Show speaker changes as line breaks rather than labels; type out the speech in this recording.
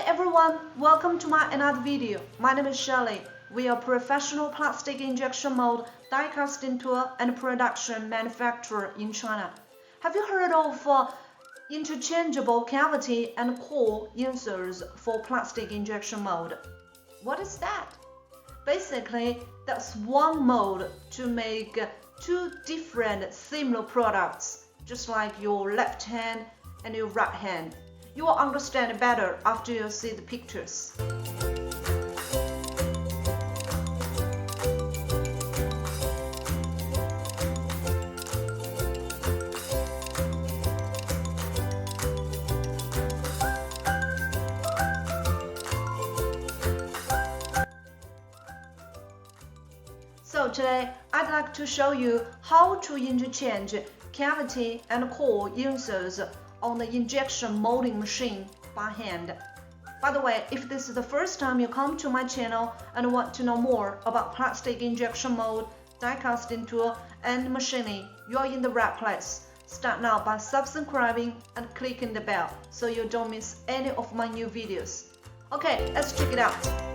Hi everyone, welcome to my another video. My name is Shirley. We are professional plastic injection mold, die casting tool and production manufacturer in China. Have you heard of interchangeable cavity and core inserts for plastic injection mold? What is that? Basically, that's one mold to make two different similar products, just like your left hand and your right hand. You will understand better after you see the pictures. So today, I'd like to show you how to interchange cavity and core inserts on the injection molding machine by hand. By the way, if this is the first time you come to my channel and want to know more about plastic injection mold, die casting tool, and machining, you're in the right place. Start now by subscribing and clicking the bell so you don't miss any of my new videos. Okay, let's check it out.